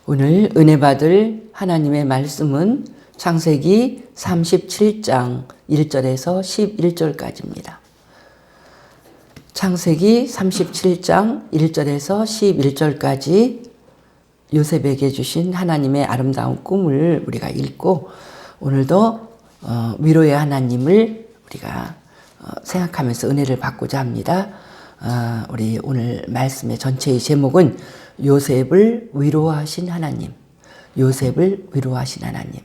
오늘 은혜 받을 하나님의 말씀은 창세기 37장 1절에서 11절까지입니다. 창세기 37장 1절에서 11절까지 요셉에게 주신 하나님의 아름다운 꿈을 우리가 읽고 오늘도 위로의 하나님을 우리가 생각하면서 은혜를 받고자 합니다. 우리 오늘 말씀의 전체의 제목은 요셉을 위로하신 하나님, 요셉을 위로하신 하나님.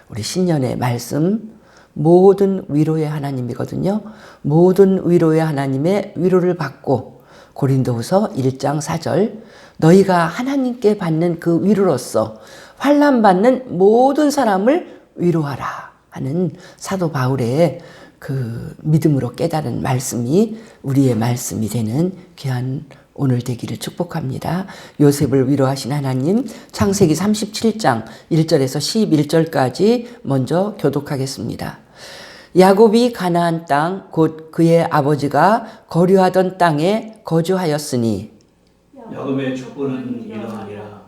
우리 신년의 말씀 모든 위로의 하나님이거든요. 모든 위로의 하나님의 위로를 받고 고린도후서 1장 4절 너희가 하나님께 받는 그 위로로서 환난 받는 모든 사람을 위로하라 하는 사도 바울의 그 믿음으로 깨달은 말씀이 우리의 말씀이 되는 귀한 오늘 되기를 축복합니다. 요셉을 위로하신 하나님, 창세기 37장 1절에서 11절까지 먼저 교독하겠습니다. 야곱이 가나안 땅 곧 그의 아버지가 거류하던 땅에 거주하였으니 야곱의 족보는 이러하니라.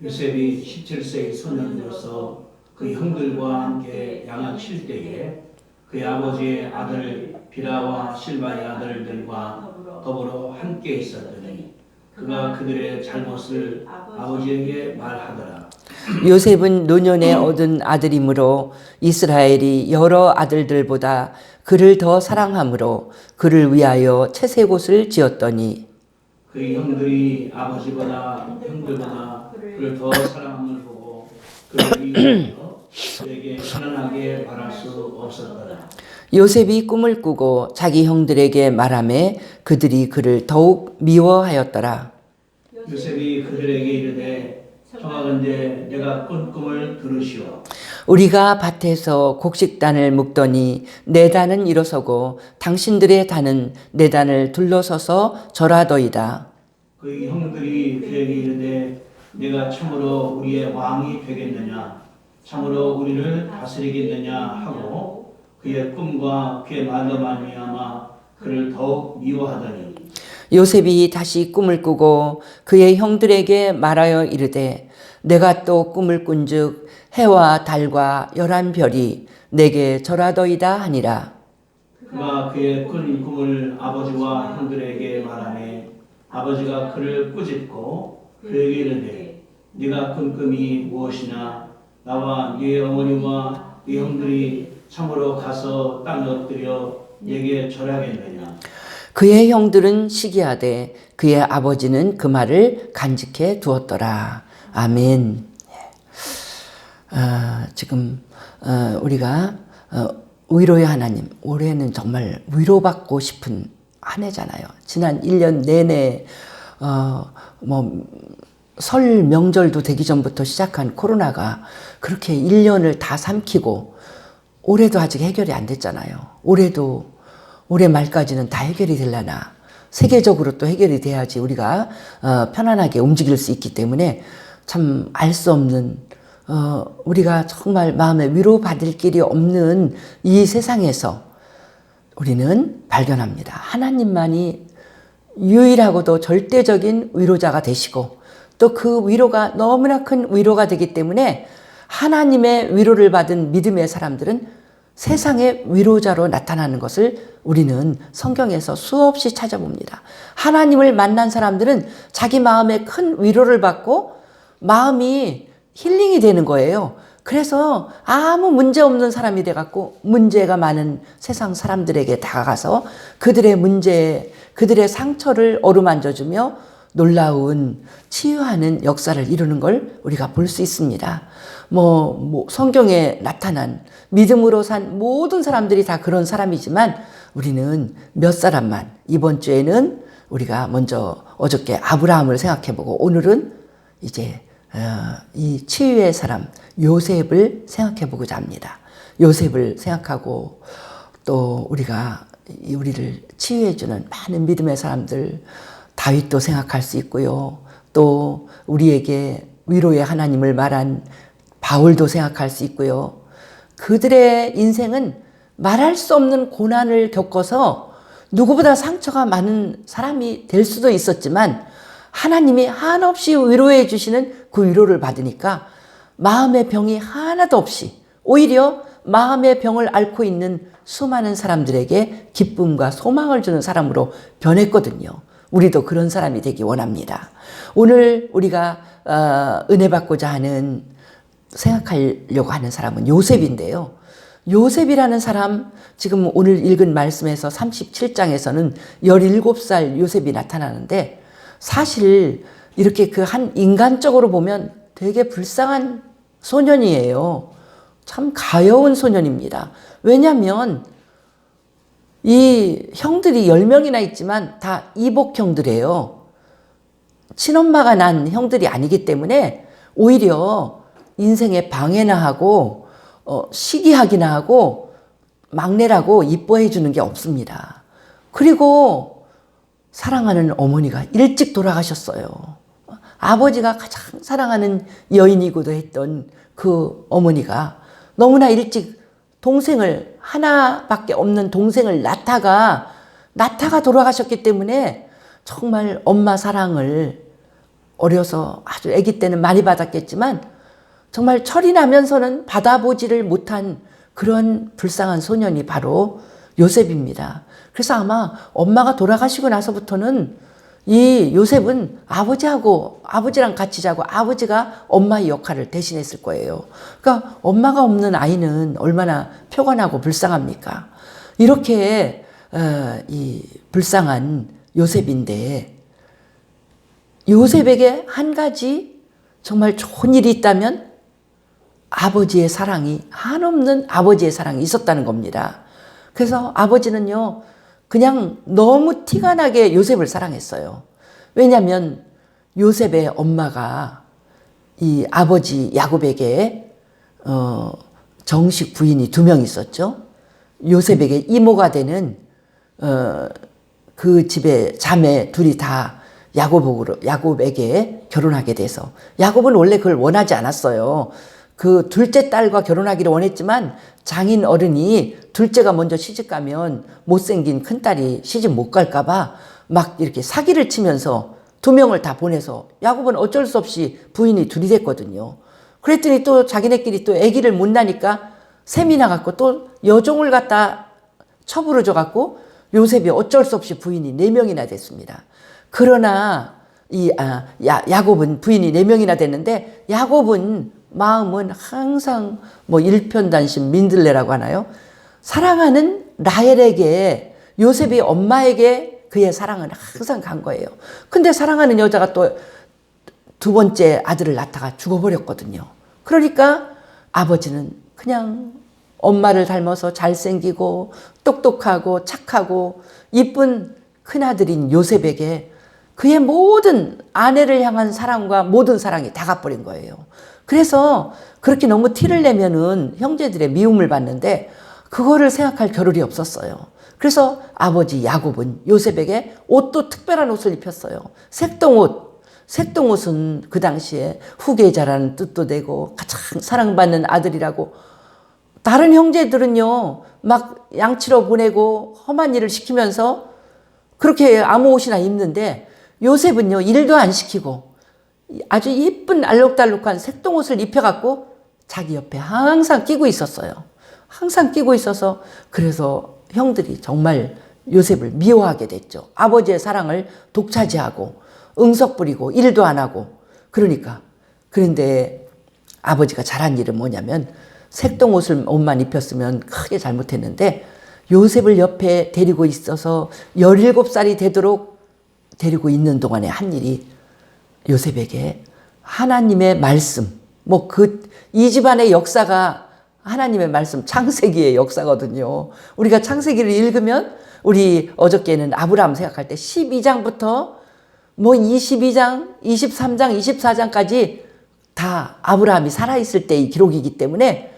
요셉이 17세의 소년으로서 그 형들과 함께 양을 칠 때에 그의 아버지의 아들 비라와 실바의 아들들과 더불어 함께 있었더니 그가 그들의 잘못을 아버지에게 말하더라. 요셉은 노년에 얻은 아들이므로 이스라엘이 여러 아들들보다 그를 더 사랑하므로 그를 위하여 채색옷을 지었더니 그의 형들이 아버지보다 형들보다 그를 더 사랑함을 보고 그를 위하여 그에게 편안하게 말할 수 없었더라. 요셉이 꿈을 꾸고 자기 형들에게 말하매 그들이 그를 더욱 미워하였더라. 요셉이 그들에게 이르되 청하건대 내가 꾼 꿈을 들으시오. 우리가 밭에서 곡식단을 묶더니 내 단은 일어서고 당신들의 단은 내 단을 둘러서서 절하더이다. 그의 형들이 그에게 이르되 내가 참으로 우리의 왕이 되겠느냐 참으로 우리를 다스리겠느냐 하고 그의 꿈과 그의 말로 말미암아 그를 더욱 미워하더니 요셉이 다시 꿈을 꾸고 그의 형들에게 말하여 이르되 내가 또 꿈을 꾼즉 해와 달과 11별이 내게 절하더이다 하니라. 그가 그의 꾼 꿈을 아버지와 형들에게 말하매 아버지가 그를 꾸짖고 그에게 이르되 네가 꾼 꿈이 무엇이냐 나와 네 어머니와 네 형들이 참으로 가서 땅에 엎드려 네게 절하겠느냐. 그의 형들은 시기하되 그의 아버지는 그 말을 간직해 두었더라. 아멘. 지금 우리가 위로의 하나님, 올해는 정말 위로받고 싶은 한 해잖아요. 지난 1년 내내 설 명절도 되기 전부터 시작한 코로나가 그렇게 1년을 다 삼키고 올해도 아직 해결이 안 됐잖아요. 올해 말까지는 다 해결이 되려나. 세계적으로 또 해결이 돼야지 우리가 편안하게 움직일 수 있기 때문에 참 알 수 없는 우리가 정말 마음에 위로받을 길이 없는 이 세상에서 우리는 발견합니다. 하나님만이 유일하고도 절대적인 위로자가 되시고 또 그 위로가 너무나 큰 위로가 되기 때문에 하나님의 위로를 받은 믿음의 사람들은 세상의 위로자로 나타나는 것을 우리는 성경에서 수없이 찾아봅니다. 하나님을 만난 사람들은 자기 마음에 큰 위로를 받고 마음이 힐링이 되는 거예요. 그래서 아무 문제 없는 사람이 돼갖고 문제가 많은 세상 사람들에게 다가가서 그들의 문제, 그들의 상처를 어루만져주며 놀라운 치유하는 역사를 이루는 걸 우리가 볼 수 있습니다. 성경에 나타난 믿음으로 산 모든 사람들이 다 그런 사람이지만 우리는 몇 사람만, 이번 주에는 우리가 먼저 어저께 아브라함을 생각해보고 오늘은 이제 이 치유의 사람 요셉을 생각해보고자 합니다. 요셉을 생각하고 또 우리를 치유해주는 많은 믿음의 사람들 다윗도 생각할 수 있고요. 또 우리에게 위로의 하나님을 말한 바울도 생각할 수 있고요. 그들의 인생은 말할 수 없는 고난을 겪어서 누구보다 상처가 많은 사람이 될 수도 있었지만 하나님이 한없이 위로해 주시는 그 위로를 받으니까 마음의 병이 하나도 없이 오히려 마음의 병을 앓고 있는 수많은 사람들에게 기쁨과 소망을 주는 사람으로 변했거든요. 우리도 그런 사람이 되기 원합니다. 오늘 우리가 은혜 받고자 하는 생각하려고 하는 사람은 요셉인데요. 요셉이라는 사람, 지금 오늘 읽은 말씀에서 37장에서는 17살 요셉이 나타나는데 사실 이렇게 그 한 인간적으로 보면 되게 불쌍한 소년이에요. 참 가여운 소년입니다. 왜냐하면 이 형들이 10명이나 있지만 다 이복형들이에요. 친엄마가 난 형들이 아니기 때문에 오히려 인생에 방해나 하고 시기하기나 하고 막내라고 이뻐해 주는 게 없습니다. 그리고 사랑하는 어머니가 일찍 돌아가셨어요. 아버지가 가장 사랑하는 여인이기도 했던 그 어머니가 너무나 일찍 동생을, 하나밖에 없는 동생을 낳다가 돌아가셨기 때문에 정말 엄마 사랑을 어려서 아주 아기 때는 많이 받았겠지만 정말 철이 나면서는 받아보지를 못한 그런 불쌍한 소년이 바로 요셉입니다. 그래서 아마 엄마가 돌아가시고 나서부터는 이 요셉은 아버지랑 같이 자고 아버지가 엄마의 역할을 대신했을 거예요. 그러니까 엄마가 없는 아이는 얼마나 표곤하고 불쌍합니까? 이렇게 이 불쌍한 요셉인데 요셉에게 한 가지 정말 좋은 일이 있다면 아버지의 사랑이, 한없는 아버지의 사랑이 있었다는 겁니다. 그래서 아버지는요, 그냥 너무 티가 나게 요셉을 사랑했어요. 왜냐하면 요셉의 엄마가 이 아버지 야곱에게 정식 부인이 2명 있었죠. 요셉에게 이모가 되는 그 집의 자매 둘이 다 야곱에게 결혼하게 돼서 야곱은 원래 그걸 원하지 않았어요. 그 둘째 딸과 결혼하기를 원했지만 장인 어른이 둘째가 먼저 시집 가면 못생긴 큰딸이 시집 못 갈까봐 막 이렇게 사기를 치면서 2명을 다 보내서 야곱은 어쩔 수 없이 부인이 둘이 됐거든요. 그랬더니 또 자기네끼리 또 아기를 못 낳으니까 셈이 나갖고 또 여종을 갖다 처부를 줘갖고 요셉이 어쩔 수 없이 부인이 4명이나 됐습니다. 그러나 야곱은 부인이 4명이나 됐는데 야곱은 마음은 항상 뭐 일편단심 민들레라고 하나요? 사랑하는 라헬에게 요셉이 엄마에게 그의 사랑은 항상 간 거예요. 근데 사랑하는 여자가 또 2번째 아들을 낳다가 죽어버렸거든요. 그러니까 아버지는 그냥 엄마를 닮아서 잘생기고 똑똑하고 착하고 이쁜 큰아들인 요셉에게 그의 모든 아내를 향한 사랑과 모든 사랑이 다 갚버린 거예요. 그래서 그렇게 너무 티를 내면은 형제들의 미움을 받는데 그거를 생각할 겨를이 없었어요. 그래서 아버지 야곱은 요셉에게 옷도 특별한 옷을 입혔어요. 색동옷. 색동옷은 그 당시에 후계자라는 뜻도 되고 가장 사랑받는 아들이라고 다른 형제들은요 막 양치러 보내고 험한 일을 시키면서 그렇게 아무 옷이나 입는데 요셉은요 일도 안 시키고 아주 이쁜 알록달록한 색동옷을 입혀갖고 자기 옆에 항상 끼고 있었어요. 항상 끼고 있어서 그래서 형들이 정말 요셉을 미워하게 됐죠. 아버지의 사랑을 독차지하고 응석 부리고 일도 안 하고 그런데 아버지가 잘한 일은 뭐냐면 색동옷만 입혔으면 크게 잘못했는데 요셉을 옆에 데리고 있어서 17살이 되도록 데리고 있는 동안에 한 일이 요셉에게 하나님의 말씀, 이 집안의 역사가 하나님의 말씀, 창세기의 역사거든요. 우리가 창세기를 읽으면 우리 어저께는 아브라함 생각할 때 12장부터 22장, 23장, 24장까지 다 아브라함이 살아있을 때의 기록이기 때문에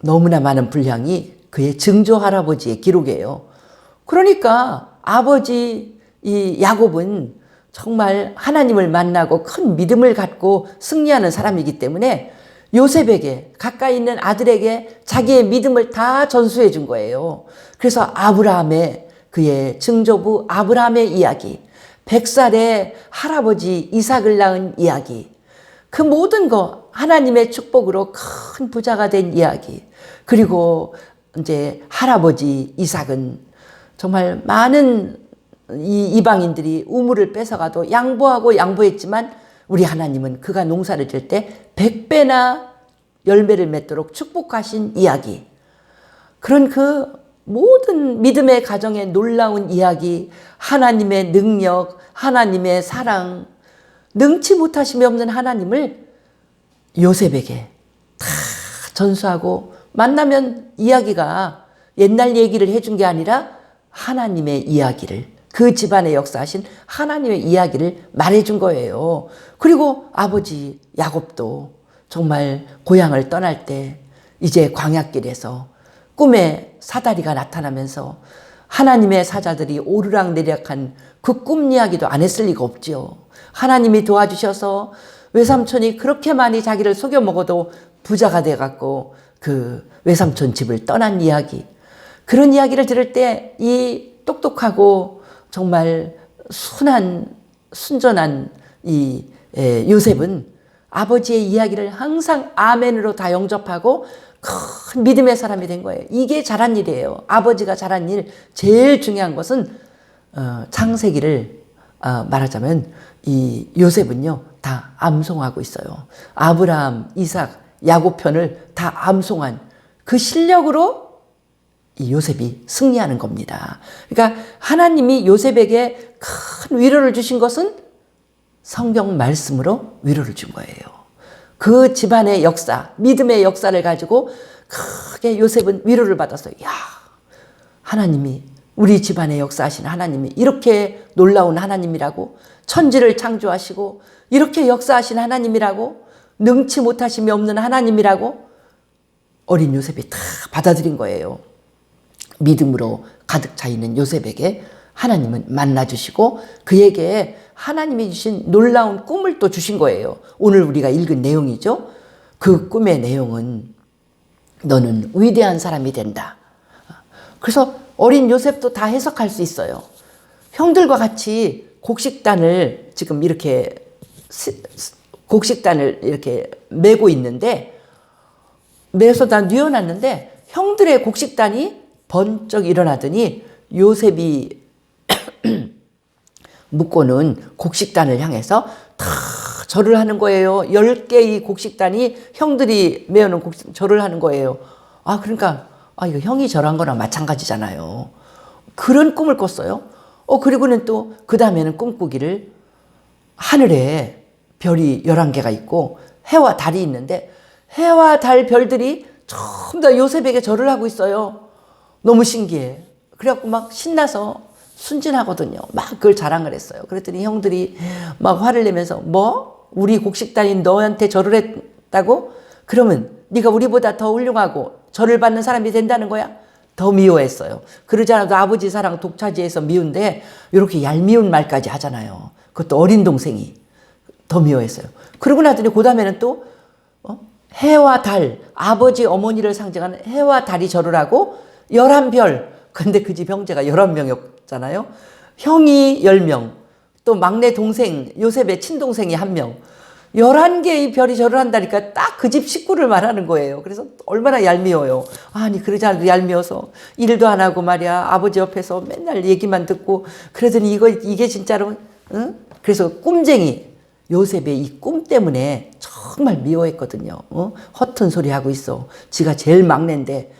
너무나 많은 분량이 그의 증조 할아버지의 기록이에요. 그러니까 아버지 이 야곱은 정말 하나님을 만나고 큰 믿음을 갖고 승리하는 사람이기 때문에 요셉에게 가까이 있는 아들에게 자기의 믿음을 다 전수해 준 거예요. 그래서 그의 증조부 아브라함의 이야기, 100살에 할아버지 이삭을 낳은 이야기, 그 모든 거 하나님의 축복으로 큰 부자가 된 이야기, 그리고 이제 할아버지 이삭은 정말 많은 이 이방인들이 우물을 뺏어가도 양보하고 양보했지만 우리 하나님은 그가 농사를 질 때 100배나 열매를 맺도록 축복하신 이야기, 그런 그 모든 믿음의 가정의 놀라운 이야기, 하나님의 능력, 하나님의 사랑, 능치 못하심이 없는 하나님을 요셉에게 다 전수하고, 만나면 이야기가 옛날 얘기를 해준 게 아니라 하나님의 이야기를, 그 집안에 역사하신 하나님의 이야기를 말해준 거예요. 그리고 아버지 야곱도 정말 고향을 떠날 때 이제 광야길에서 꿈에 사다리가 나타나면서 하나님의 사자들이 오르락내리락한 그 꿈 이야기도 안 했을 리가 없죠. 하나님이 도와주셔서 외삼촌이 그렇게 많이 자기를 속여 먹어도 부자가 돼갖고 그 외삼촌 집을 떠난 이야기, 그런 이야기를 들을 때 이 똑똑하고 정말 순한 순전한 이 요셉은 아버지의 이야기를 항상 아멘으로 다 영접하고 큰 믿음의 사람이 된 거예요. 이게 잘한 일이에요. 아버지가 잘한 일, 제일 중요한 것은 창세기를 말하자면 이 요셉은요 다 암송하고 있어요. 아브라함, 이삭, 야곱 편을 다 암송한 그 실력으로 이 요셉이 승리하는 겁니다. 그러니까 하나님이 요셉에게 큰 위로를 주신 것은 성경 말씀으로 위로를 준 거예요. 그 집안의 역사, 믿음의 역사를 가지고 크게 요셉은 위로를 받았어요. 야, 하나님이, 우리 집안의 역사하신 하나님이 이렇게 놀라운 하나님이라고, 천지를 창조하시고 이렇게 역사하신 하나님이라고, 능치 못하심이 없는 하나님이라고 어린 요셉이 다 받아들인 거예요. 믿음으로 가득 차 있는 요셉에게 하나님은 만나주시고 그에게 하나님이 주신 놀라운 꿈을 또 주신 거예요. 오늘 우리가 읽은 내용이죠. 그 꿈의 내용은 너는 위대한 사람이 된다. 그래서 어린 요셉도 다 해석할 수 있어요. 형들과 같이 곡식단을 지금 이렇게 곡식단을 이렇게 메고 있는데, 메서 다 뉘어놨는데 형들의 곡식단이 번쩍 일어나더니 요셉이 묶고는 곡식단을 향해서 다 절을 하는 거예요. 10개의 곡식단이 형들이 메어놓은 절을 하는 거예요. 그러니까 이거 형이 절한 거랑 마찬가지잖아요. 그런 꿈을 꿨어요. 그리고는 또 그 다음에는 꿈꾸기를 하늘에 별이 11개가 있고 해와 달이 있는데 해와 달 별들이 전부 다 요셉에게 절을 하고 있어요. 너무 신기해. 그래갖고 막 신나서 순진하거든요. 막 그걸 자랑을 했어요. 그랬더니 형들이 막 화를 내면서 뭐? 우리 곡식단이 너한테 절을 했다고? 그러면 네가 우리보다 더 훌륭하고 절을 받는 사람이 된다는 거야? 더 미워했어요. 그러지 않아도 아버지 사랑 독차지해서 미운데 이렇게 얄미운 말까지 하잖아요. 그것도 어린 동생이 더 미워했어요. 그러고 나더니 그 다음에는 또 해와 달, 아버지 어머니를 상징하는 해와 달이 절을 하고 11별, 근데 그 집 형제가 11명이었잖아요. 형이 10명, 또 막내 동생, 요셉의 친동생이 1명, 11개의 별이 절을 한다니까 딱 그 집 식구를 말하는 거예요. 그래서 얼마나 얄미워요. 아니, 그러지 않아도 얄미워서 일도 안 하고 말이야. 아버지 옆에서 맨날 얘기만 듣고 그러더니 이게 진짜로, 응? 그래서 꿈쟁이, 요셉의 이 꿈 때문에 정말 미워했거든요. 허튼 소리 하고 있어. 지가 제일 막내인데,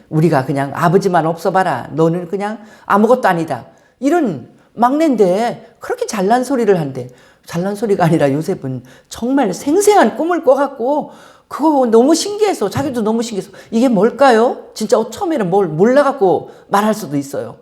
우리가 그냥 아버지만 없어봐라. 너는 그냥 아무것도 아니다. 이런 막내인데 그렇게 잘난 소리를 한대. 잘난 소리가 아니라 요셉은 정말 생생한 꿈을 꿔갖고 그거 너무 신기해서, 자기도 너무 신기해서 이게 뭘까요? 진짜 처음에는 뭘 몰라갖고 말할 수도 있어요.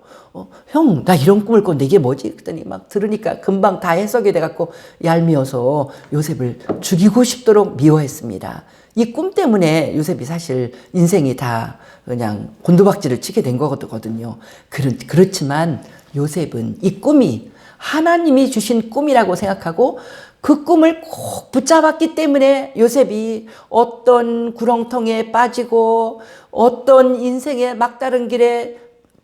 형, 나 이런 꿈을 꿨는데 이게 뭐지? 그랬더니 막 들으니까 금방 다 해석이 돼갖고 얄미워서 요셉을 죽이고 싶도록 미워했습니다. 이 꿈 때문에 요셉이 사실 인생이 다 그냥 곤두박질을 치게 된 거거든요. 그렇지만 요셉은 이 꿈이 하나님이 주신 꿈이라고 생각하고 그 꿈을 꼭 붙잡았기 때문에 요셉이 어떤 구렁텅이에 빠지고 어떤 인생의 막다른 길에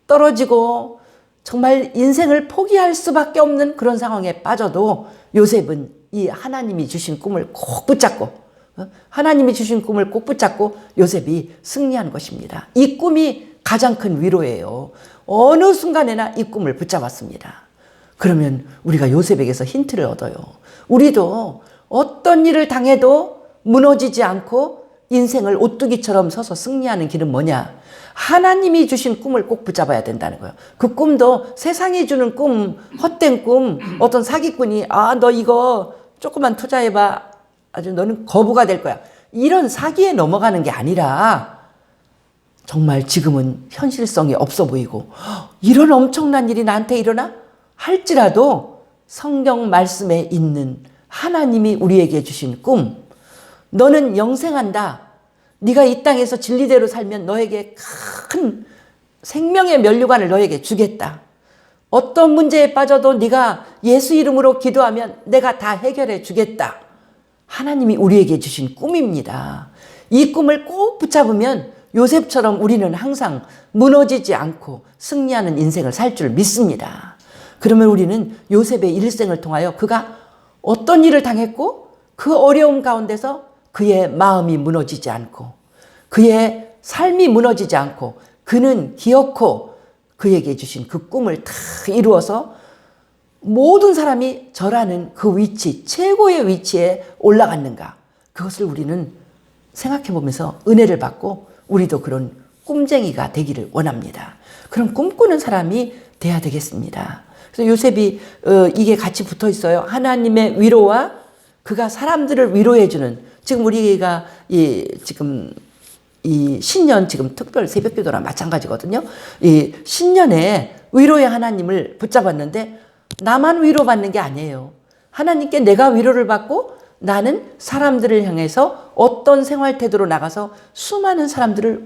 떨어지고 정말 인생을 포기할 수밖에 없는 그런 상황에 빠져도 요셉은 이 하나님이 주신 꿈을 꼭 붙잡고 하나님이 주신 꿈을 꼭 붙잡고 요셉이 승리한 것입니다. 이 꿈이 가장 큰 위로예요. 어느 순간에나 이 꿈을 붙잡았습니다. 그러면 우리가 요셉에게서 힌트를 얻어요. 우리도 어떤 일을 당해도 무너지지 않고 인생을 오뚜기처럼 서서 승리하는 길은 뭐냐? 하나님이 주신 꿈을 꼭 붙잡아야 된다는 거예요. 그 꿈도 세상이 주는 꿈, 헛된 꿈, 어떤 사기꾼이 너 이거 조금만 투자해봐. 아주 너는 거부가 될 거야. 이런 사기에 넘어가는 게 아니라 정말 지금은 현실성이 없어 보이고 이런 엄청난 일이 나한테 일어나? 할지라도 성경 말씀에 있는 하나님이 우리에게 주신 꿈, 너는 영생한다. 네가 이 땅에서 진리대로 살면 너에게 큰 생명의 면류관을 너에게 주겠다. 어떤 문제에 빠져도 네가 예수 이름으로 기도하면 내가 다 해결해 주겠다. 하나님이 우리에게 주신 꿈입니다. 이 꿈을 꼭 붙잡으면 요셉처럼 우리는 항상 무너지지 않고 승리하는 인생을 살 줄 믿습니다. 그러면 우리는 요셉의 일생을 통하여 그가 어떤 일을 당했고 그 어려움 가운데서 그의 마음이 무너지지 않고 그의 삶이 무너지지 않고 그는 기어코 그에게 주신 그 꿈을 다 이루어서 모든 사람이 저라는 그 위치, 최고의 위치에 올라갔는가. 그것을 우리는 생각해 보면서 은혜를 받고 우리도 그런 꿈쟁이가 되기를 원합니다. 그런 꿈꾸는 사람이 돼야 되겠습니다. 그래서 요셉이 이게 같이 붙어 있어요. 하나님의 위로와 그가 사람들을 위로해주는, 지금 우리가 지금 이 신년 지금 특별 새벽기도랑 마찬가지거든요. 이 신년에 위로의 하나님을 붙잡았는데 나만 위로받는 게 아니에요. 하나님께 내가 위로를 받고 나는 사람들을 향해서 어떤 생활 태도로 나가서 수많은 사람들을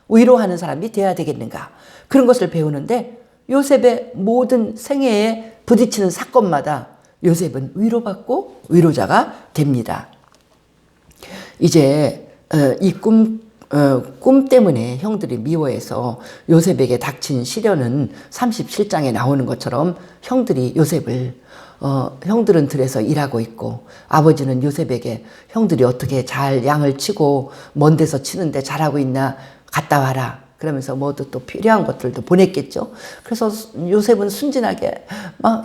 위로하는 사람이 되어야 되겠는가. 그런 것을 배우는데 요셉의 모든 생애에 부딪히는 사건마다 요셉은 위로받고 위로자가 됩니다. 이제 이 꿈 때문에 형들이 미워해서 요셉에게 닥친 시련은 37장에 나오는 것처럼 형들이 요셉을 형들은 들에서 일하고 있고 아버지는 요셉에게 형들이 어떻게 잘 양을 치고 먼 데서 치는데 잘하고 있나 갔다 와라. 그러면서 뭐도 또 필요한 것들도 보냈겠죠. 그래서 요셉은 순진하게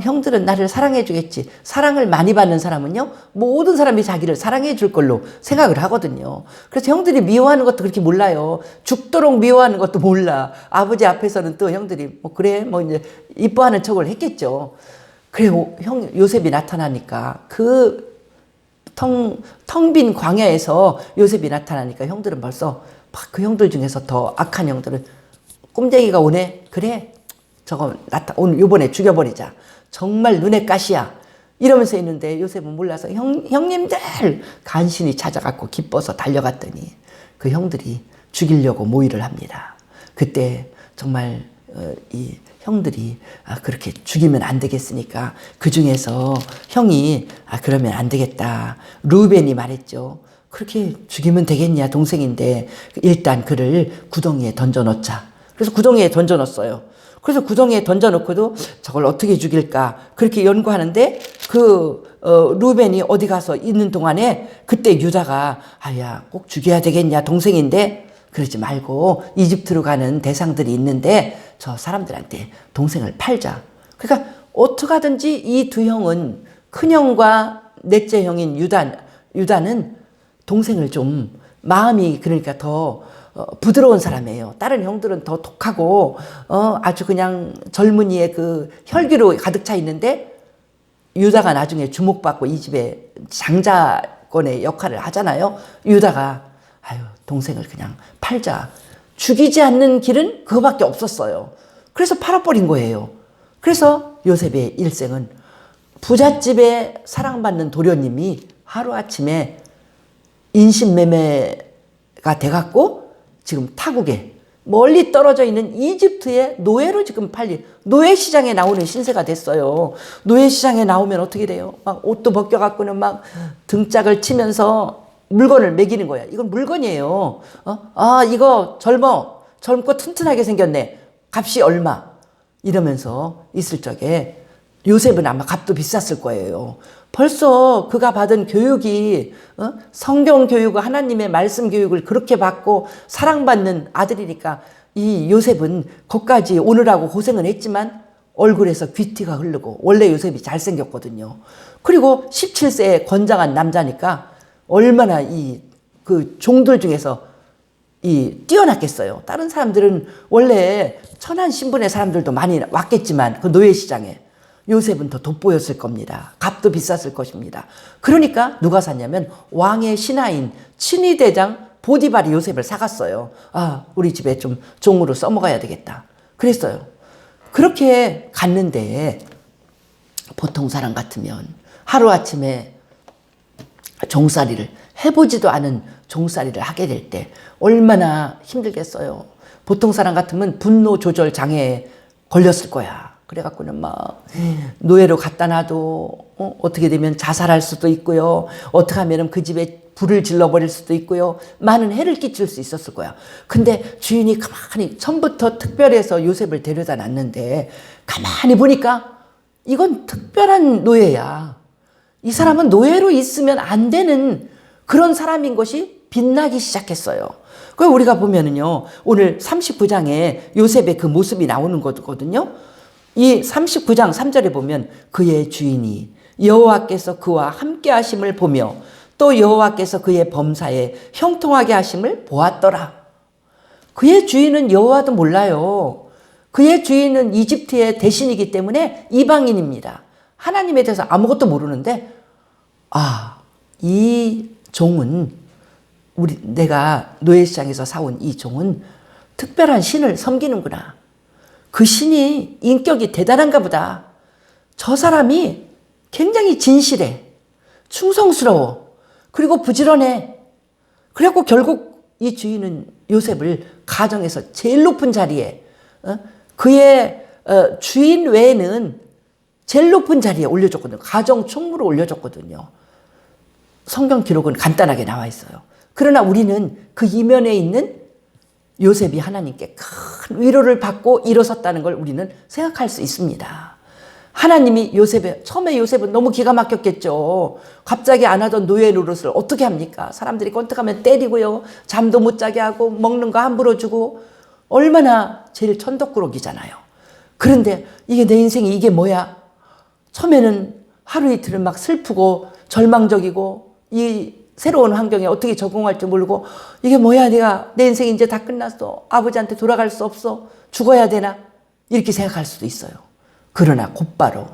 형들은 나를 사랑해 주겠지. 사랑을 많이 받는 사람은요 모든 사람이 자기를 사랑해 줄 걸로 생각을 하거든요. 그래서 형들이 미워하는 것도 그렇게 몰라요. 죽도록 미워하는 것도 몰라. 아버지 앞에서는 또 형들이 그래 이제 이뻐하는 척을 했겠죠. 그래 요셉이 나타나니까 그 텅 빈 광야에서 요셉이 나타나니까 형들은 벌써 그 형들 중에서 더 악한 형들은 꼼쟁이가 오네? 그래 저거 오늘 요번에 죽여버리자. 정말 눈에 가시야. 이러면서 있는데 요셉은 몰라서 형님들 간신히 찾아갔고 기뻐서 달려갔더니 그 형들이 죽이려고 모의를 합니다. 그때 정말 이 형들이 그렇게 죽이면 안 되겠으니까 그 중에서 형이 그러면 안 되겠다. 루벤이 말했죠. 그렇게 죽이면 되겠냐, 동생인데 일단 그를 구덩이에 던져놓자. 그래서 구덩이에 던져놓았어요. 그래서 구덩이에 던져놓고도 저걸 어떻게 죽일까 그렇게 연구하는데 루벤이 어디 가서 있는 동안에 그때 유다가 야, 꼭 죽여야 되겠냐, 동생인데 그러지 말고 이집트로 가는 대상들이 있는데 저 사람들한테 동생을 팔자. 그러니까 어떻게 하든지 이 두 형은 큰형과 넷째 형인 유다는 동생을 좀 마음이 그러니까 더 부드러운 사람이에요. 다른 형들은 더 독하고 아주 그냥 젊은이의 그 혈기로 가득 차 있는데 유다가 나중에 주목받고 이 집에 장자권의 역할을 하잖아요. 유다가 동생을 그냥 팔자. 죽이지 않는 길은 그거밖에 없었어요. 그래서 팔아버린 거예요. 그래서 요셉의 일생은 부잣집에 사랑받는 도련님이 하루아침에 인신매매가 돼갖고 지금 타국에 멀리 떨어져 있는 이집트의 노예로 지금 노예 시장에 나오는 신세가 됐어요. 노예 시장에 나오면 어떻게 돼요? 막 옷도 벗겨갖고는 막 등짝을 치면서 물건을 매기는 거야. 이건 물건이에요. 이거 젊고 튼튼하게 생겼네. 값이 얼마? 이러면서 있을 적에 요셉은 아마 값도 비쌌을 거예요. 벌써 그가 받은 교육이 성경 교육을 하나님의 말씀 교육을 그렇게 받고 사랑받는 아들이니까 이 요셉은 거기까지 오느라고 고생은 했지만 얼굴에서 귀티가 흐르고 원래 요셉이 잘생겼거든요. 그리고 17세에 건장한 남자니까 얼마나 그 종들 중에서 뛰어났겠어요. 다른 사람들은 원래 천한 신분의 사람들도 많이 왔겠지만 그 노예시장에 요셉은 더 돋보였을 겁니다. 값도 비쌌을 것입니다. 그러니까 누가 샀냐면 왕의 신하인 친위대장 보디발이 요셉을 사갔어요. 아, 우리 집에 좀 종으로 써먹어야 되겠다. 그랬어요. 그렇게 갔는데 보통 사람 같으면 하루아침에 종살이를 해보지도 않은 종살이를 하게 될 때 얼마나 힘들겠어요. 보통 사람 같으면 분노 조절 장애에 걸렸을 거야. 그래갖고는 막 노예로 갖다 놔도 어떻게 되면 자살할 수도 있고요. 어떻게 하면 그 집에 불을 질러버릴 수도 있고요. 많은 해를 끼칠 수 있었을 거야. 근데 주인이 가만히 처음부터 특별해서 요셉을 데려다 놨는데 가만히 보니까 이건 특별한 노예야. 이 사람은 노예로 있으면 안 되는 그런 사람인 것이 빛나기 시작했어요. 그 우리가 보면은요, 오늘 39장에 요셉의 그 모습이 나오는 거거든요. 이 39장 3절에 보면 그의 주인이 여호와께서 그와 함께 하심을 보며 또 여호와께서 그의 범사에 형통하게 하심을 보았더라. 그의 주인은 여호와도 몰라요. 그의 주인은 이집트의 대신이기 때문에 이방인입니다. 하나님에 대해서 아무것도 모르는데 이 종은 내가 노예시장에서 사온 이 종은 특별한 신을 섬기는구나. 그 신이 인격이 대단한가 보다. 저 사람이 굉장히 진실해. 충성스러워. 그리고 부지런해. 그래갖고 결국 이 주인은 요셉을 가정에서 제일 높은 자리에 그의 주인 외에는 제일 높은 자리에 올려줬거든요. 가정 총무로 올려줬거든요. 성경 기록은 간단하게 나와 있어요. 그러나 우리는 그 이면에 있는 요셉이 하나님께 큰 위로를 받고 일어섰다는 걸 우리는 생각할 수 있습니다. 하나님이 처음에 요셉은 너무 기가 막혔겠죠. 갑자기 안 하던 노예 노릇을 어떻게 합니까? 사람들이 꼰뜩하면 때리고요. 잠도 못 자게 하고 먹는 거 함부로 주고 얼마나 제일 천덕꾸러기잖아요. 그런데 이게 내 인생이 이게 뭐야? 처음에는 하루 이틀은 막 슬프고 절망적이고 이 새로운 환경에 어떻게 적응할지 모르고 이게 뭐야, 내 인생이 이제 다 끝났어. 아버지한테 돌아갈 수 없어. 죽어야 되나? 이렇게 생각할 수도 있어요. 그러나 곧바로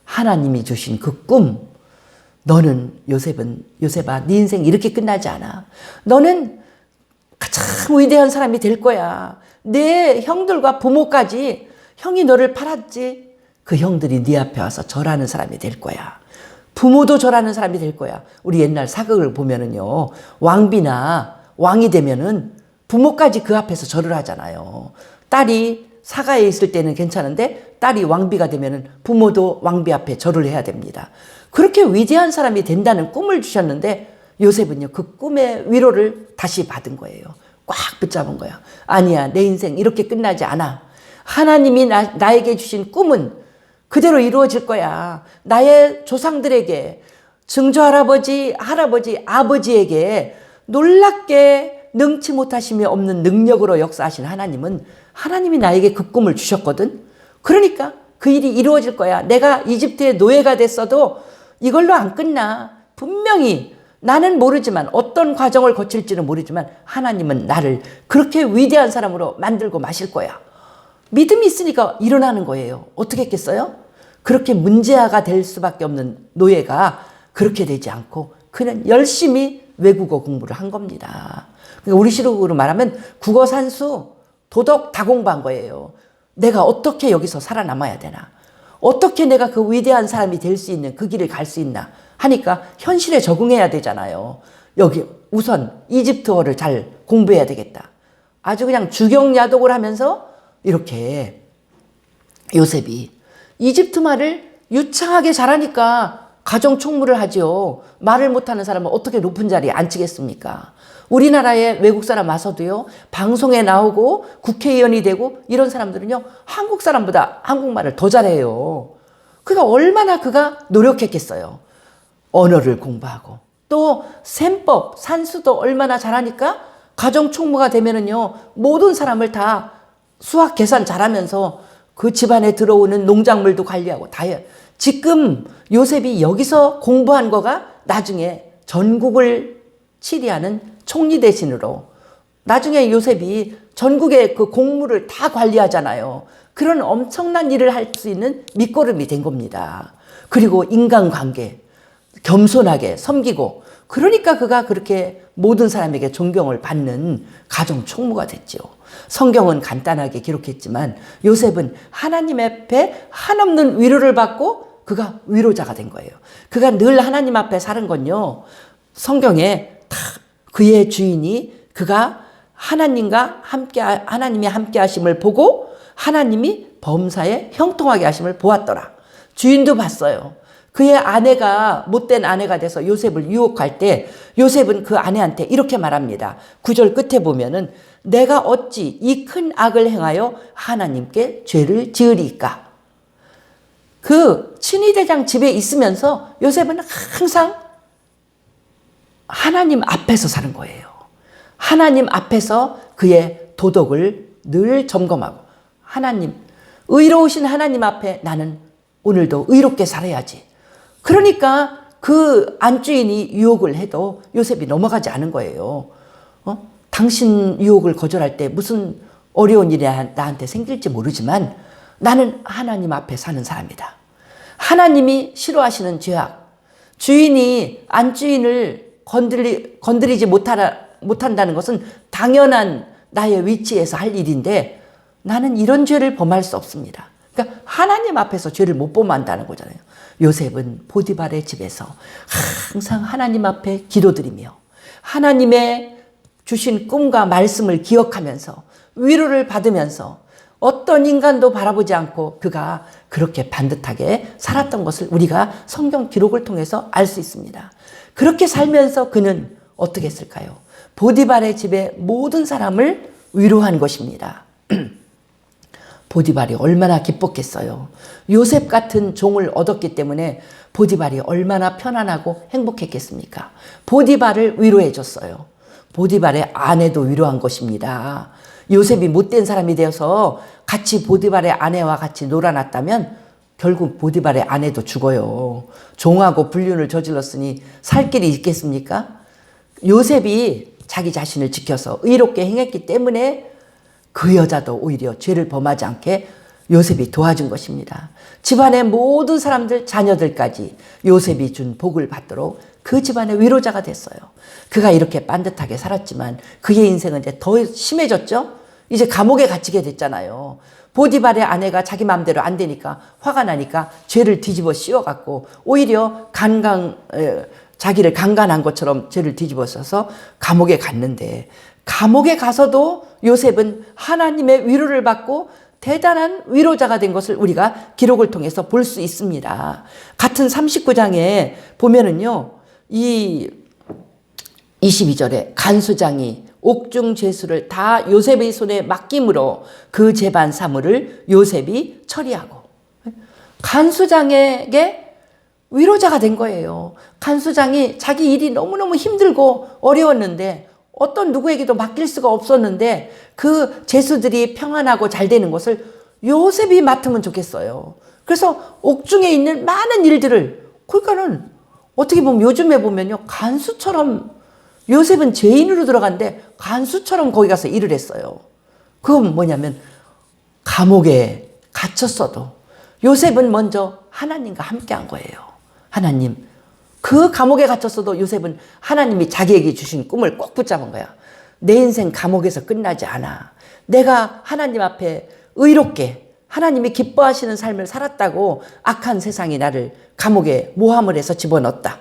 하나님이 주신 그 꿈, 너는 요셉아, 네 인생 이렇게 끝나지 않아. 너는 가장 위대한 사람이 될 거야. 내 형들과 부모까지 형이 너를 팔았지. 그 형들이 네 앞에 와서 절하는 사람이 될 거야. 부모도 절하는 사람이 될 거야. 우리 옛날 사극을 보면은요, 왕비나 왕이 되면은 부모까지 그 앞에서 절을 하잖아요. 딸이 사가에 있을 때는 괜찮은데 딸이 왕비가 되면은 부모도 왕비 앞에 절을 해야 됩니다. 그렇게 위대한 사람이 된다는 꿈을 주셨는데 요셉은요, 그 꿈의 위로를 다시 받은 거예요. 꽉 붙잡은 거야. 아니야, 내 인생 이렇게 끝나지 않아. 하나님이 나에게 주신 꿈은 그대로 이루어질 거야. 나의 조상들에게, 증조할아버지, 할아버지, 아버지에게 놀랍게 능치 못하심이 없는 능력으로 역사하신 하나님이 나에게 그 꿈을 주셨거든. 그러니까 그 일이 이루어질 거야. 내가 이집트의 노예가 됐어도 이걸로 안 끝나. 분명히 나는 모르지만, 어떤 과정을 거칠지는 모르지만 하나님은 나를 그렇게 위대한 사람으로 만들고 마실 거야. 믿음이 있으니까 일어나는 거예요. 어떻게 했겠어요? 그렇게 문제아가 될 수밖에 없는 노예가 그렇게 되지 않고 그는 열심히 외국어 공부를 한 겁니다. 그러니까 우리식으로 말하면 국어 산수 도덕 다 공부한 거예요. 내가 어떻게 여기서 살아남아야 되나? 어떻게 내가 그 위대한 사람이 될 수 있는 그 길을 갈 수 있나? 하니까 현실에 적응해야 되잖아요. 여기 우선 이집트어를 잘 공부해야 되겠다. 아주 그냥 주경야독을 하면서 이렇게 요셉이 이집트 말을 유창하게 잘하니까 가정 총무를 하지요. 말을 못하는 사람은 어떻게 높은 자리에 앉히겠습니까? 우리나라에 외국 사람 와서도요, 방송에 나오고 국회의원이 되고 이런 사람들은요, 한국 사람보다 한국말을 더 잘해요. 그가 얼마나 그가 노력했겠어요. 언어를 공부하고 또 셈법, 산수도 얼마나 잘하니까 가정 총무가 되면은요, 모든 사람을 다 수학 계산 잘하면서 그 집안에 들어오는 농작물도 관리하고 다 해요. 지금 요셉이 여기서 공부한 거가 나중에 전국을 치리하는 총리 대신으로 나중에 요셉이 전국의 그 공무를 다 관리하잖아요. 그런 엄청난 일을 할 수 있는 밑거름이 된 겁니다. 그리고 인간관계 겸손하게 섬기고 그러니까 그가 그렇게 모든 사람에게 존경을 받는 가정 총무가 됐죠. 성경은 간단하게 기록했지만 요셉은 하나님 앞에 한없는 위로를 받고 그가 위로자가 된 거예요. 그가 늘 하나님 앞에 사는 건요, 성경에 다 그의 주인이 그가 하나님과 함께, 하나님이 함께 하심을 보고 하나님이 범사에 형통하게 하심을 보았더라. 주인도 봤어요. 그의 아내가 못된 아내가 돼서 요셉을 유혹할 때 요셉은 그 아내한테 이렇게 말합니다. 9절 끝에 보면은 내가 어찌 이 큰 악을 행하여 하나님께 죄를 지으리까. 그 친위대장 집에 있으면서 요셉은 항상 하나님 앞에서 사는 거예요. 하나님 앞에서 그의 도덕을 늘 점검하고 하나님, 의로우신 하나님 앞에 나는 오늘도 의롭게 살아야지. 그러니까 그 안주인이 유혹을 해도 요셉이 넘어가지 않은 거예요. 당신 유혹을 거절할 때 무슨 어려운 일이 나한테 생길지 모르지만 나는 하나님 앞에 사는 사람이다. 하나님이 싫어하시는 죄악, 주인이 안주인을 건드리지 못한다는 것은 당연한 나의 위치에서 할 일인데 나는 이런 죄를 범할 수 없습니다. 그러니까 하나님 앞에서 죄를 못 범한다는 거잖아요. 요셉은 보디발의 집에서 항상 하나님 앞에 기도드리며 하나님의 주신 꿈과 말씀을 기억하면서 위로를 받으면서 어떤 인간도 바라보지 않고 그가 그렇게 반듯하게 살았던 것을 우리가 성경 기록을 통해서 알 수 있습니다. 그렇게 살면서 그는 어떻게 했을까요? 보디발의 집의 모든 사람을 위로한 것입니다. 보디발이 얼마나 기뻤겠어요. 요셉 같은 종을 얻었기 때문에 보디발이 얼마나 편안하고 행복했겠습니까? 보디발을 위로해 줬어요. 보디발의 아내도 위로한 것입니다. 요셉이 못된 사람이 되어서 같이 보디발의 아내와 같이 놀아났다면 결국 보디발의 아내도 죽어요. 종하고 불륜을 저질렀으니 살 길이 있겠습니까? 요셉이 자기 자신을 지켜서 의롭게 행했기 때문에 그 여자도 오히려 죄를 범하지 않게 요셉이 도와준 것입니다. 집안의 모든 사람들, 자녀들까지 요셉이 준 복을 받도록 그 집안의 위로자가 됐어요. 그가 이렇게 반듯하게 살았지만 그의 인생은 이제 더 심해졌죠? 이제 감옥에 갇히게 됐잖아요. 보디발의 아내가 자기 마음대로 안 되니까 화가 나니까 죄를 뒤집어 씌워갖고 오히려 자기를 강간한 것처럼 죄를 뒤집어 써서 감옥에 갔는데 감옥에 가서도 요셉은 하나님의 위로를 받고 대단한 위로자가 된 것을 우리가 기록을 통해서 볼 수 있습니다. 같은 39장에 보면은요, 이 22절에 간수장이 옥중 죄수를 다 요셉의 손에 맡김으로 그 재반 사물을 요셉이 처리하고 간수장에게 위로자가 된 거예요. 간수장이 자기 일이 너무너무 힘들고 어려웠는데 어떤 누구에게도 맡길 수가 없었는데 그 죄수들이 평안하고 잘 되는 것을 요셉이 맡으면 좋겠어요. 그래서 옥중에 있는 많은 일들을, 그러니까는 어떻게 보면 요즘에 보면요, 간수처럼 요셉은 죄인으로 들어갔는데 간수처럼 거기 가서 일을 했어요. 그건 뭐냐면 감옥에 갇혔어도 요셉은 먼저 하나님과 함께 한 거예요. 하나님, 그 감옥에 갇혔어도 요셉은 하나님이 자기에게 주신 꿈을 꼭 붙잡은 거야. 내 인생 감옥에서 끝나지 않아. 내가 하나님 앞에 의롭게 하나님이 기뻐하시는 삶을 살았다고 악한 세상이 나를 감옥에 모함을 해서 집어넣었다.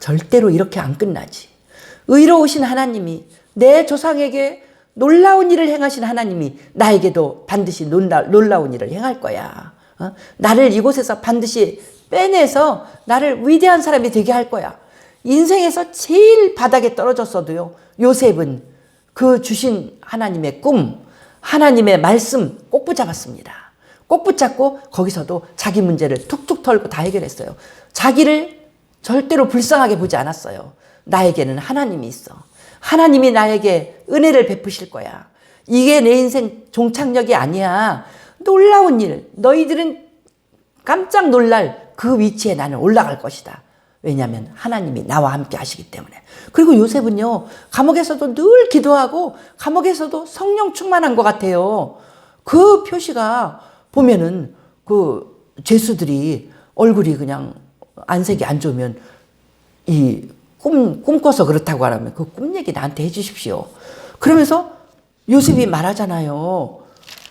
절대로 이렇게 안 끝나지. 의로우신 하나님이, 내 조상에게 놀라운 일을 행하신 하나님이 나에게도 반드시 놀라운 일을 행할 거야. 나를 이곳에서 반드시 빼내서 나를 위대한 사람이 되게 할 거야. 인생에서 제일 바닥에 떨어졌어도요, 요셉은 그 주신 하나님의 꿈, 하나님의 말씀 꼭 붙잡았습니다. 꼭 붙잡고 거기서도 자기 문제를 툭툭 털고 다 해결했어요. 자기를 절대로 불쌍하게 보지 않았어요. 나에게는 하나님이 있어. 하나님이 나에게 은혜를 베푸실 거야. 이게 내 인생 종착역이 아니야. 놀라운 일, 너희들은 깜짝 놀랄 그 위치에 나는 올라갈 것이다. 왜냐하면 하나님이 나와 함께 하시기 때문에. 그리고 요셉은요, 감옥에서도 늘 기도하고 감옥에서도 성령 충만한 것 같아요. 그 표시가 보면은 그 죄수들이 얼굴이 그냥 안색이 안 좋으면 이 꿈꿔서 그렇다고 하라면 그 꿈 얘기 나한테 해주십시오. 그러면서 요셉이 말하잖아요.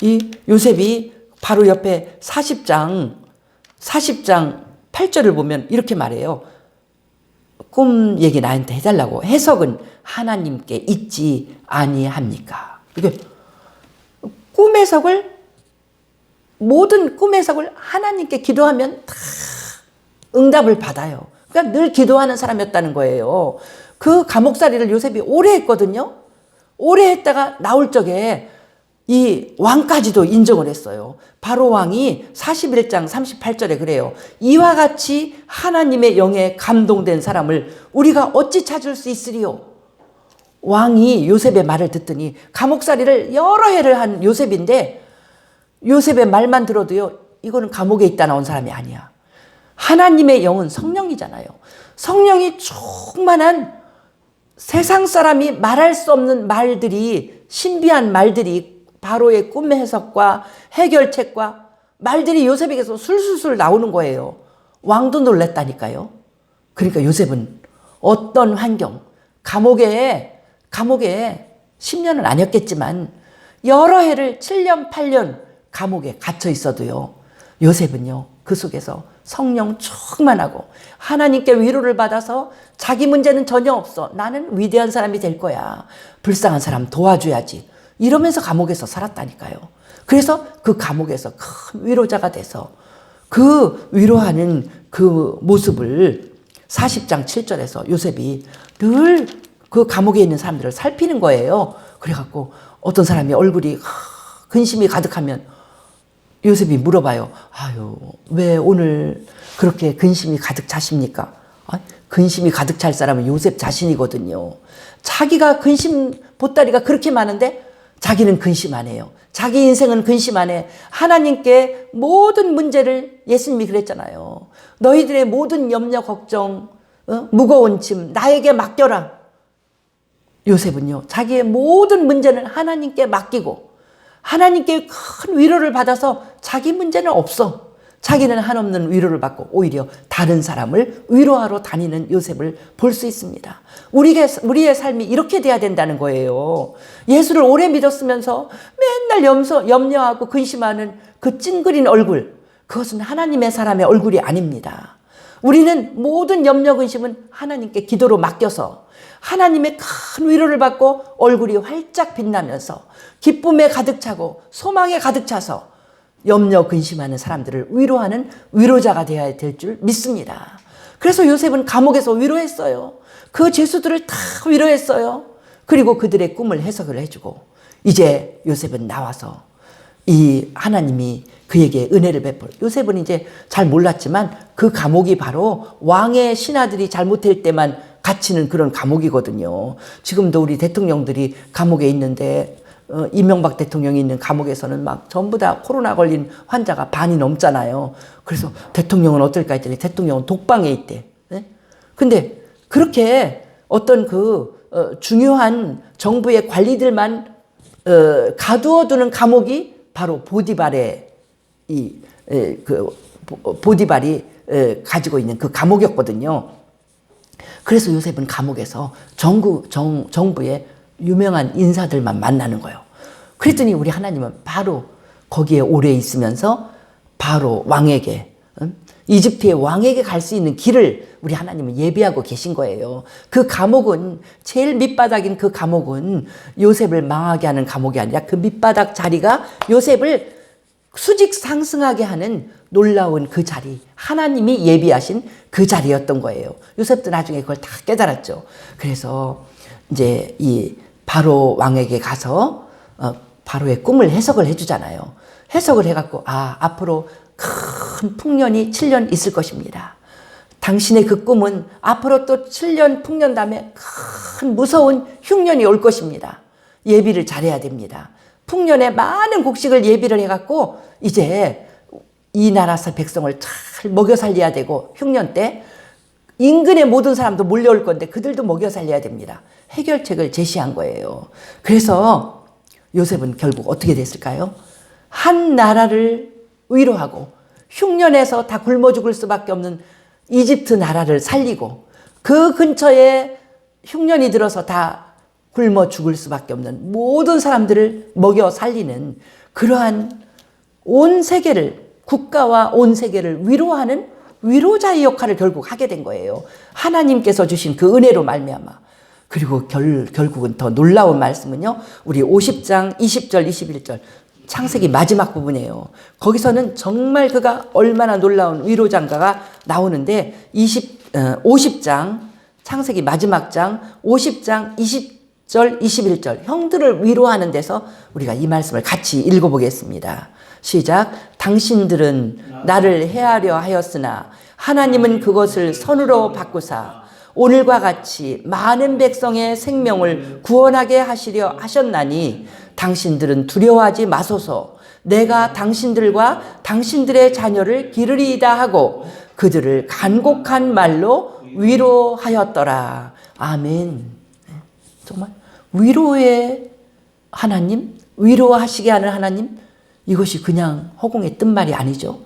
이 요셉이 바로 옆에 40장 8절을 보면 이렇게 말해요. 꿈 얘기 나한테 해달라고. 해석은 하나님께 있지 아니합니까? 이게 꿈 해석을, 모든 꿈 해석을 하나님께 기도하면 다 응답을 받아요. 그러니까 늘 기도하는 사람이었다는 거예요. 그 감옥살이를 요셉이 오래 했거든요. 오래 했다가 나올 적에 이 왕까지도 인정을 했어요. 바로 왕이 41장 38절에 그래요. 이와 같이 하나님의 영에 감동된 사람을 우리가 어찌 찾을 수 있으리요? 왕이 요셉의 말을 듣더니 감옥살이를 여러 해를 한 요셉인데 요셉의 말만 들어도요, 이거는 감옥에 있다 나온 사람이 아니야. 하나님의 영은 성령이잖아요. 성령이 충만한 세상 사람이 말할 수 없는 말들이, 신비한 말들이, 바로의 꿈 해석과 해결책과 말들이 요셉에게서 술술술 나오는 거예요. 왕도 놀랐다니까요. 그러니까 요셉은 어떤 환경, 감옥에 10년은 아니었겠지만 여러 해를 7년 8년 감옥에 갇혀 있어도요, 요셉은요 그 속에서 성령 충만하고 하나님께 위로를 받아서 자기 문제는 전혀 없어. 나는 위대한 사람이 될 거야. 불쌍한 사람 도와줘야지. 이러면서 감옥에서 살았다니까요. 그래서 그 감옥에서 큰 위로자가 돼서 그 위로하는 그 모습을 40장 7절에서 요셉이 늘 그 감옥에 있는 사람들을 살피는 거예요. 그래갖고 어떤 사람이 얼굴이 근심이 가득하면 요셉이 물어봐요. 아유, 왜 오늘 그렇게 근심이 가득 차십니까? 근심이 가득 찰 사람은 요셉 자신이거든요. 자기가 근심 보따리가 그렇게 많은데 자기는 근심 안 해요. 자기 인생은 근심 안 해. 하나님께 모든 문제를, 예수님이 그랬잖아요. 너희들의 모든 염려, 걱정, 무거운 짐 나에게 맡겨라. 요셉은요, 자기의 모든 문제는 하나님께 맡기고 하나님께 큰 위로를 받아서 자기 문제는 없어. 자기는 한없는 위로를 받고 오히려 다른 사람을 위로하러 다니는 요셉을 볼 수 있습니다. 우리의 삶이 이렇게 돼야 된다는 거예요. 예수를 오래 믿었으면서 맨날 염려하고 근심하는 그 찡그린 얼굴, 그것은 하나님의 사람의 얼굴이 아닙니다. 우리는 모든 염려 근심은 하나님께 기도로 맡겨서 하나님의 큰 위로를 받고 얼굴이 활짝 빛나면서 기쁨에 가득 차고 소망에 가득 차서 염려 근심하는 사람들을 위로하는 위로자가 되어야 될 줄 믿습니다. 그래서 요셉은 감옥에서 위로했어요. 그 죄수들을 다 위로했어요. 그리고 그들의 꿈을 해석을 해주고 이제 요셉은 나와서 이 하나님이 그에게 은혜를 베풀. 요셉은 이제 잘 몰랐지만 그 감옥이 바로 왕의 신하들이 잘못할 때만 갇히는 그런 감옥이거든요. 지금도 우리 대통령들이 감옥에 있는데 이명박 대통령이 있는 감옥에서는 막 전부 다 코로나 걸린 환자가 반이 넘잖아요. 그래서 대통령은 어떨까 했더니 대통령은 독방에 있대. 네? 근데 그렇게 어떤 중요한 정부의 관리들만 가두어두는 감옥이 바로 보디발의 보디발이 가지고 있는 그 감옥이었거든요. 그래서 요셉은 감옥에서 정부의 유명한 인사들만 만나는 거예요. 그랬더니 우리 하나님은 바로 거기에 오래 있으면서 바로 왕에게, 이집트의 왕에게 갈 수 있는 길을 우리 하나님은 예비하고 계신 거예요. 그 감옥은, 제일 밑바닥인 그 감옥은 요셉을 망하게 하는 감옥이 아니라 그 밑바닥 자리가 요셉을 수직 상승하게 하는 놀라운 그 자리, 하나님이 예비하신 그 자리였던 거예요. 요셉도 나중에 그걸 다 깨달았죠. 그래서 이제 이 바로 왕에게 가서 바로의 꿈을 해석을 해주잖아요. 해석을 해갖고 앞으로 큰 풍년이 7년 있을 것입니다. 당신의 그 꿈은 앞으로 또 7년 풍년 다음에 큰 무서운 흉년이 올 것입니다. 예비를 잘해야 됩니다. 풍년에 많은 곡식을 예비를 해갖고 이제 이 나라 백성을 잘 먹여 살려야 되고, 흉년 때 인근의 모든 사람도 몰려올 건데 그들도 먹여 살려야 됩니다. 해결책을 제시한 거예요. 그래서 요셉은 결국 어떻게 됐을까요? 한 나라를 위로하고 흉년에서 다 굶어 죽을 수밖에 없는 이집트 나라를 살리고, 그 근처에 흉년이 들어서 다 굶어 죽을 수밖에 없는 모든 사람들을 먹여 살리는 그러한 온 세계를, 국가와 온 세계를 위로하는 위로자의 역할을 결국 하게 된 거예요. 하나님께서 주신 그 은혜로 말미암아. 그리고 결국은 더 놀라운 말씀은요, 우리 50장 20절 21절 창세기 마지막 부분이에요. 거기서는 정말 그가 얼마나 놀라운 위로장가가 나오는데 50장 창세기 마지막 장 50장 20절 21절 형들을 위로하는 데서 우리가 이 말씀을 같이 읽어보겠습니다. 시작. 당신들은 나를 해하려 하였으나 하나님은 그것을 선으로 바꾸사 오늘과 같이 많은 백성의 생명을 구원하게 하시려 하셨나니 당신들은 두려워하지 마소서. 내가 당신들과 당신들의 자녀를 기르리이다 하고 그들을 간곡한 말로 위로하였더라. 아멘. 정말 위로의 하나님, 위로하시게 하는 하나님, 이것이 그냥 허공에 뜬 말이 아니죠.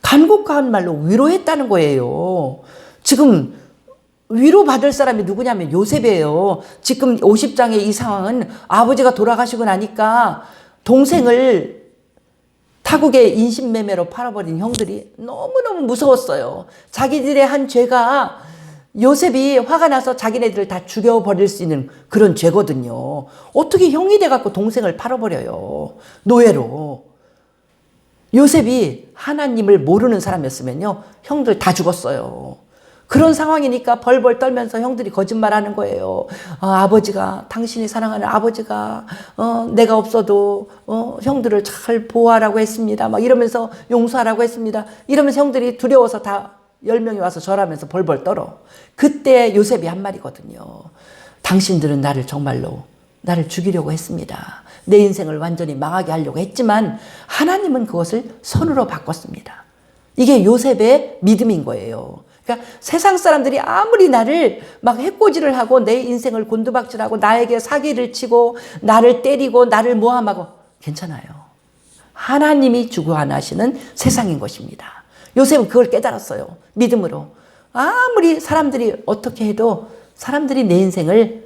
간곡한 말로 위로했다는 거예요. 지금 위로받을 사람이 누구냐면 요셉이에요. 지금 50장의 이 상황은 아버지가 돌아가시고 나니까 동생을 타국의 인신매매로 팔아버린 형들이 너무너무 무서웠어요. 자기들의 한 죄가 요셉이 화가 나서 자기네들을 다 죽여버릴 수 있는 그런 죄거든요. 어떻게 형이 돼갖고 동생을 팔아버려요. 노예로. 요셉이 하나님을 모르는 사람이었으면요, 형들 다 죽었어요. 그런 상황이니까 벌벌 떨면서 형들이 거짓말하는 거예요. 아버지가, 당신이 사랑하는 아버지가 내가 없어도 형들을 잘 보호하라고 했습니다. 막 이러면서 용서하라고 했습니다. 이러면서 형들이 두려워서 다 10명이 와서 절하면서 벌벌 떨어. 그때 요셉이 한 말이거든요. 당신들은 나를 정말로 나를 죽이려고 했습니다. 내 인생을 완전히 망하게 하려고 했지만 하나님은 그것을 선으로 바꿨습니다. 이게 요셉의 믿음인 거예요. 그러니까 세상 사람들이 아무리 나를 막 해코지를 하고 내 인생을 곤두박질하고 나에게 사기를 치고 나를 때리고 나를 모함하고 괜찮아요. 하나님이 주관하시는 세상인 것입니다. 요셉은 그걸 깨달았어요. 믿음으로. 아무리 사람들이 어떻게 해도 사람들이 내 인생을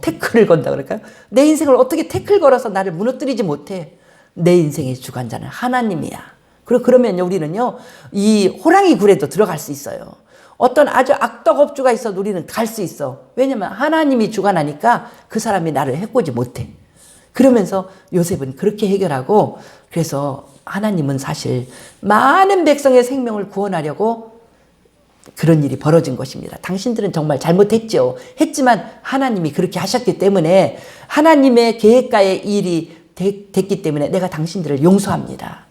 태클을 건다 그럴까요? 내 인생을 어떻게 태클 걸어서 나를 무너뜨리지 못해. 내 인생의 주관자는 하나님이야. 그러면요, 우리는요, 이 호랑이 굴에도 들어갈 수 있어요. 어떤 아주 악덕업주가 있어도 우리는 갈 수 있어. 왜냐면 하나님이 주관하니까 그 사람이 나를 해코지 못해. 그러면서 요셉은 그렇게 해결하고, 그래서 하나님은 사실 많은 백성의 생명을 구원하려고 그런 일이 벌어진 것입니다. 당신들은 정말 잘못했죠. 했지만 하나님이 그렇게 하셨기 때문에 하나님의 계획가의 일이 됐기 때문에 내가 당신들을 용서합니다.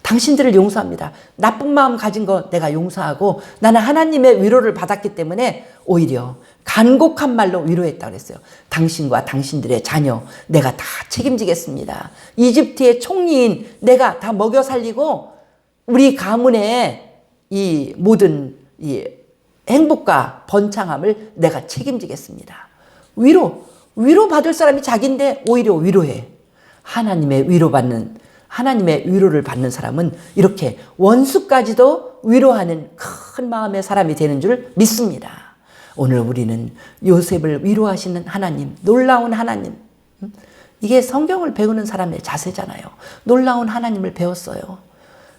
당신들을 용서합니다. 나쁜 마음 가진 거 내가 용서하고 나는 하나님의 위로를 받았기 때문에 오히려 간곡한 말로 위로했다고 그랬어요. 당신과 당신들의 자녀 내가 다 책임지겠습니다. 이집트의 총리인 내가 다 먹여 살리고 우리 가문의 이 모든 이 행복과 번창함을 내가 책임지겠습니다. 위로 받을 사람이 자기인데 오히려 위로해. 하나님의 위로를 받는 사람은 이렇게 원수까지도 위로하는 큰 마음의 사람이 되는 줄 믿습니다. 오늘 우리는 요셉을 위로하시는 하나님, 놀라운 하나님. 이게 성경을 배우는 사람의 자세잖아요. 놀라운 하나님을 배웠어요.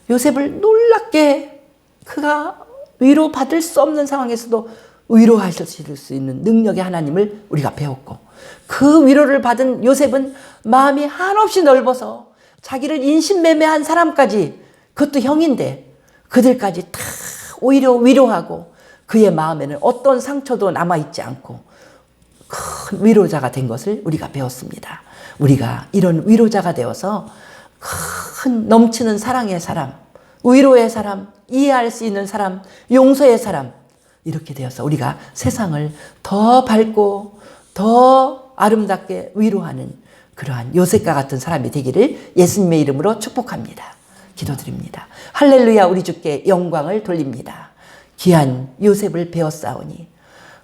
요셉을 놀랍게 그가 위로받을 수 없는 상황에서도 위로하실 수 있는 능력의 하나님을 우리가 배웠고, 그 위로를 받은 요셉은 마음이 한없이 넓어서 자기를 인신매매한 사람까지 그것도 형인데 그들까지 다 오히려 위로하고 그의 마음에는 어떤 상처도 남아있지 않고 큰 위로자가 된 것을 우리가 배웠습니다. 우리가 이런 위로자가 되어서 큰 넘치는 사랑의 사람, 위로의 사람, 이해할 수 있는 사람, 용서의 사람, 이렇게 되어서 우리가 세상을 더 밝고 더 아름답게 위로하는 그러한 요셉과 같은 사람이 되기를 예수님의 이름으로 축복합니다. 기도드립니다. 할렐루야. 우리 주께 영광을 돌립니다. 귀한 요셉을 배웠사오니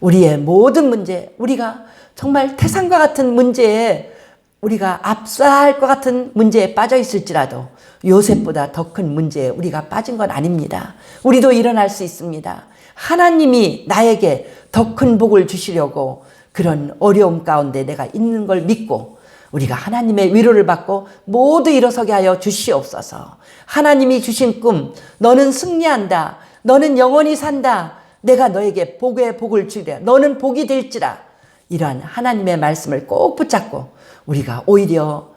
우리의 모든 문제, 우리가 정말 태산과 같은 문제에 우리가 압사할 것 같은 문제에 빠져 있을지라도 요셉보다 더 큰 문제에 우리가 빠진 건 아닙니다. 우리도 일어날 수 있습니다. 하나님이 나에게 더 큰 복을 주시려고 그런 어려움 가운데 내가 있는 걸 믿고 우리가 하나님의 위로를 받고 모두 일어서게 하여 주시옵소서. 하나님이 주신 꿈, 너는 승리한다. 너는 영원히 산다. 내가 너에게 복의 복을 주리라. 너는 복이 될지라. 이러한 하나님의 말씀을 꼭 붙잡고 우리가 오히려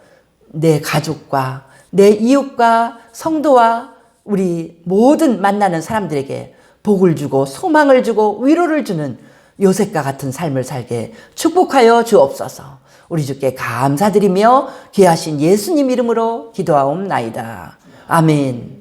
내 가족과 내 이웃과 성도와 우리 모든 만나는 사람들에게 복을 주고 소망을 주고 위로를 주는 요셉과 같은 삶을 살게 축복하여 주옵소서. 우리 주께 감사드리며 귀하신 예수님 이름으로 기도하옵나이다. 아멘.